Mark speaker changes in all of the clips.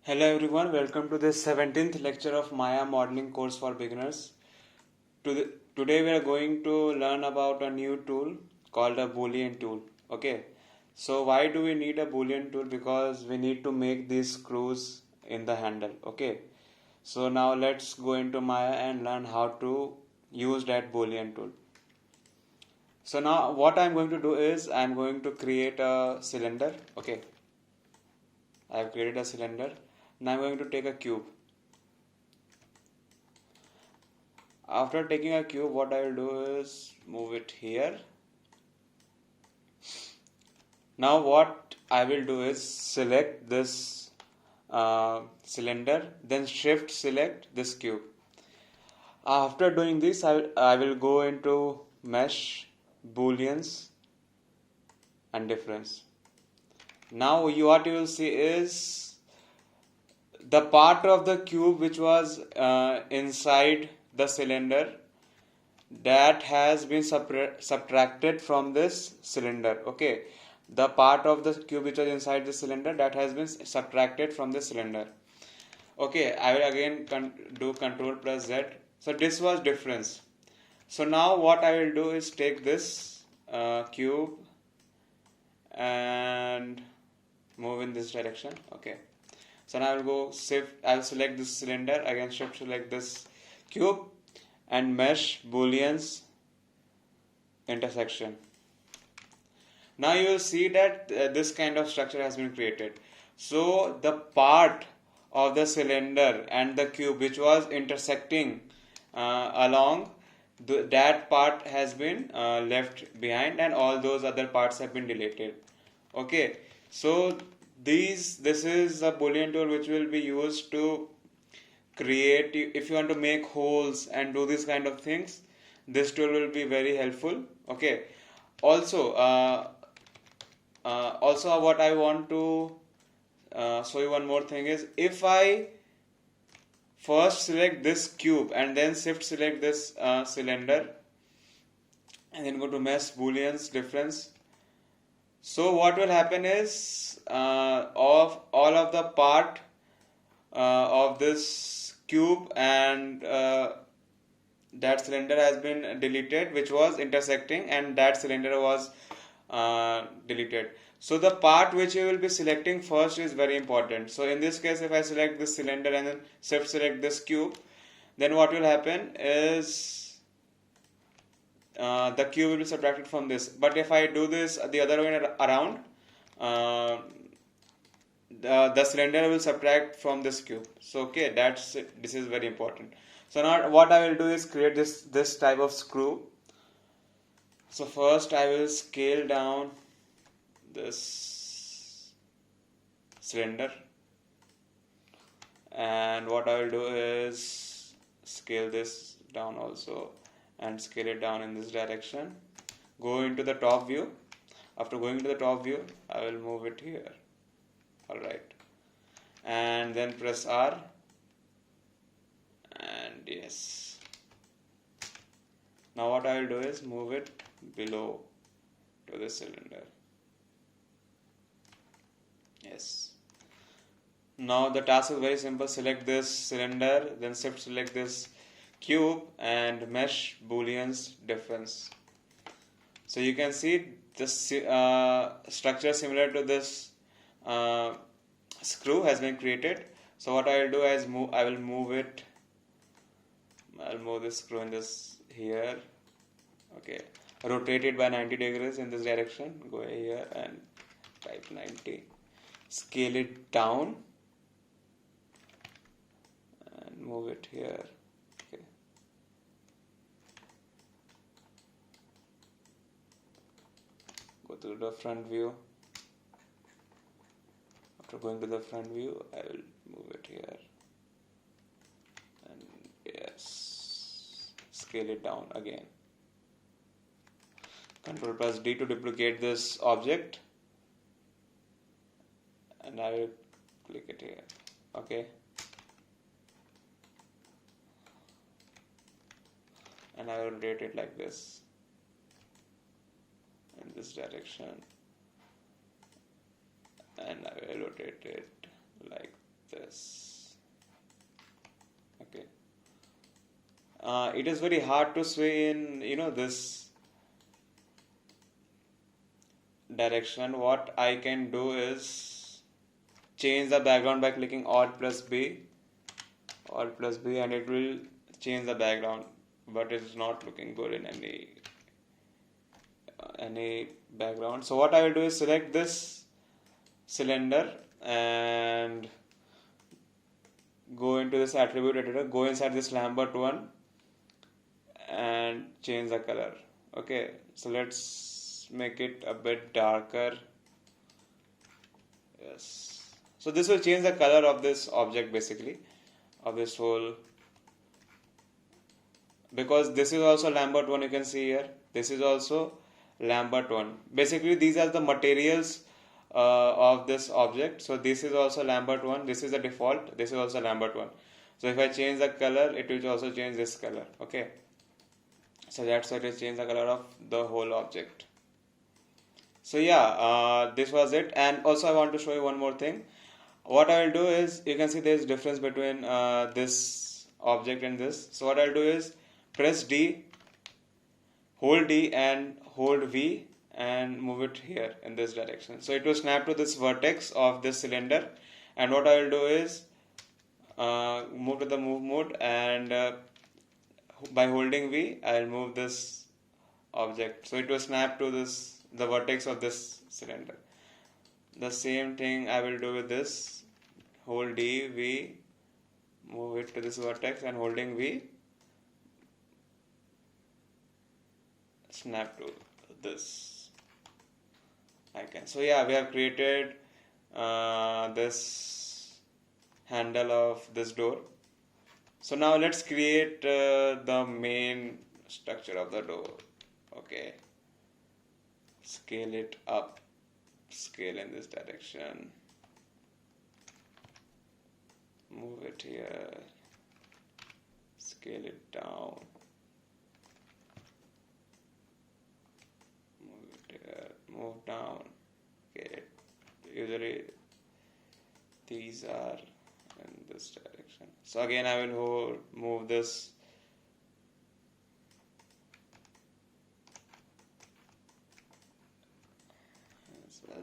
Speaker 1: Hello everyone, welcome to this 17th lecture of Maya modeling course for beginners. Today we are going to learn about a new tool called a Boolean tool. Okay, so why do we need a Boolean tool? Because we need to make these screws in the handle. Okay, so now let's go into Maya and learn how to use that Boolean tool. So now what I'm going to do is I'm going to create a cylinder. Okay, I have created a cylinder. Now I'm going to take a cube. After taking a cube, what I will do is move it here. Now what I will do is select this cylinder, then shift select this cube. After doing this, I will go into mesh, booleans and difference. Now what you will see is the part of the cube which was inside the cylinder that has been subtracted from this cylinder. Okay, the part of the cube which was inside the cylinder that has been subtracted from the cylinder. Okay, I will again do control plus Z. So this was difference. So now what I will do is take this cube and move in this direction. Okay, so now I will go shift, I will select this cylinder, again shift select this cube and mesh booleans intersection. Now you will see that this kind of structure has been created. So the part of the cylinder and the cube which was intersecting along that part has been left behind, and all those other parts have been deleted. Okay, so this is a Boolean tool which will be used to create, if you want to make holes and do this kind of things, this tool will be very helpful. Okay, also what I want to show you one more thing is, if I first select this cube and then shift select this cylinder and then go to mesh booleans difference, so what will happen is of all of the part of this cube and that cylinder has been deleted which was intersecting, and that cylinder was deleted. So the part which you will be selecting first is very important. So in this case, if I select this cylinder and then shift select this cube, then what will happen is the cube will be subtracted from this. But if I do this the other way around, the cylinder will subtract from this cube. So okay, this is very important. So now what I will do is create this type of screw. So first I will scale down this cylinder, and what I will do is scale this down also and scale it down in this direction. Go into the top view. After going to the top view, I will move it here. Alright, and then press R, and yes. Now what I will do is move it below to the cylinder. Yes. Now the task is very simple. Select this cylinder, then shift select this cube and mesh booleans difference. So you can see this structure similar to this screw has been created. So what I will do is I'll move this screw in this here. Okay, rotate it by 90 degrees in this direction. Go here and type 90. Scale it down and move it here. Okay. Go to the front view. After going to the front view, I will move it here, and yes, scale it down again. Control plus D to duplicate this object, and I will click it here. Okay, and I will rotate it like this in this direction, and I will rotate it like this. Okay. It is very hard to sway in, this direction. What I can do is change the background by clicking Alt plus B, and it will change the background, but it is not looking good in any background. So what I will do is select this cylinder and go into this attribute editor, go inside this Lambert one and change the color. Okay, so let's make it a bit darker. Yes, so this will change the color of this object, basically of this whole, because this is also Lambert one. You can see here, this is also Lambert one. Basically these are the materials of this object. So this is also Lambert one, this is the default, this is also Lambert one. So if I change the color, it will also change this color. Okay, so that's why it has changed the color of the whole object. So yeah, this was it. And also I want to show you one more thing. What I will do is, you can see there is difference between this object and this. So what I'll do is press D, hold D and hold V and move it here in this direction. So it will snap to this vertex of this cylinder. And what I will do is move to the move mode, and by holding V, I will move this object. So it will snap to the vertex of this cylinder. The same thing I will do with this. Hold D, V, move it to this vertex, and holding V, snap to this icon. So yeah, we have created this handle of this door. So now let's create the main structure of the door. Okay, scale it up, scale in this direction, move it here, scale it down, move it here, move down. Okay, usually these are in this direction. So again I will move this.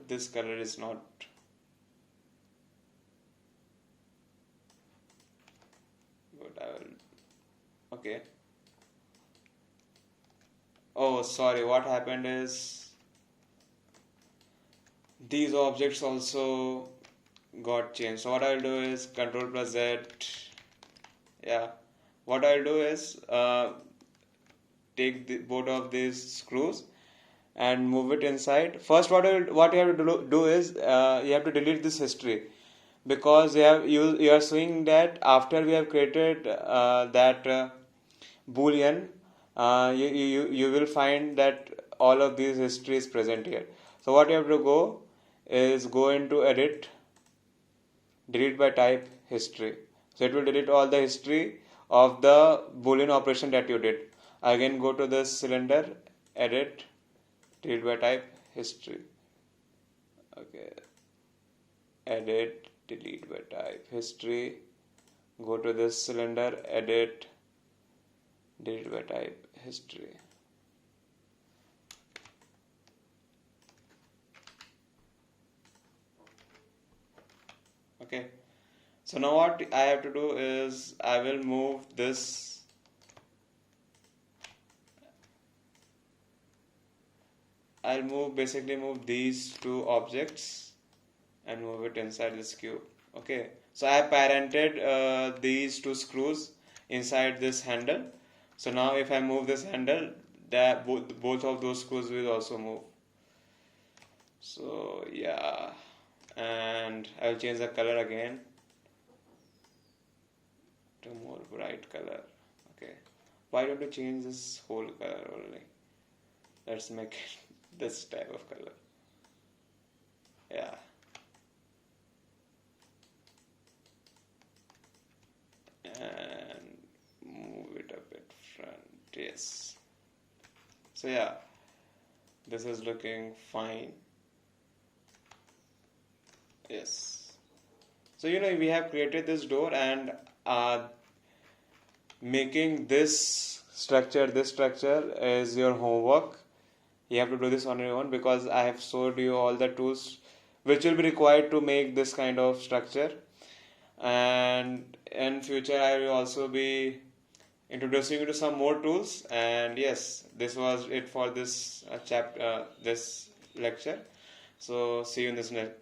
Speaker 1: This color is not good. I will. Okay. Oh, sorry. What happened is these objects also got changed. So what I will do is Control plus Z. Yeah. What I will do is take both of these screws and move it inside. First, what you have to do is you have to delete this history, because you are seeing that after we have created that Boolean, you will find that all of these history is present here. So what you have to go is go into Edit, delete by type, history. So it will delete all the history of the Boolean operation that you did. Again, go to this cylinder, Edit, delete by type, history. Okay, Edit, delete by type, history. Go to this cylinder, Edit, delete by type, history. Okay, so now what I have to do is I will move this. I'll basically move these two objects and move it inside this cube. Okay, so I have parented these two screws inside this handle. So now if I move this handle, that both of those screws will also move. So yeah, and I'll change the color again to more bright color. Okay, why don't you change this whole color only? Let's make it this type of color. Yeah. And move it a bit front. Yes. So yeah, this is looking fine. Yes. So we have created this door, and making this structure is your homework. You have to do this on your own, because I have showed you all the tools which will be required to make this kind of structure. And in future I will also be introducing you to some more tools. And yes, this was it for this chapter, this lecture. So see you in this next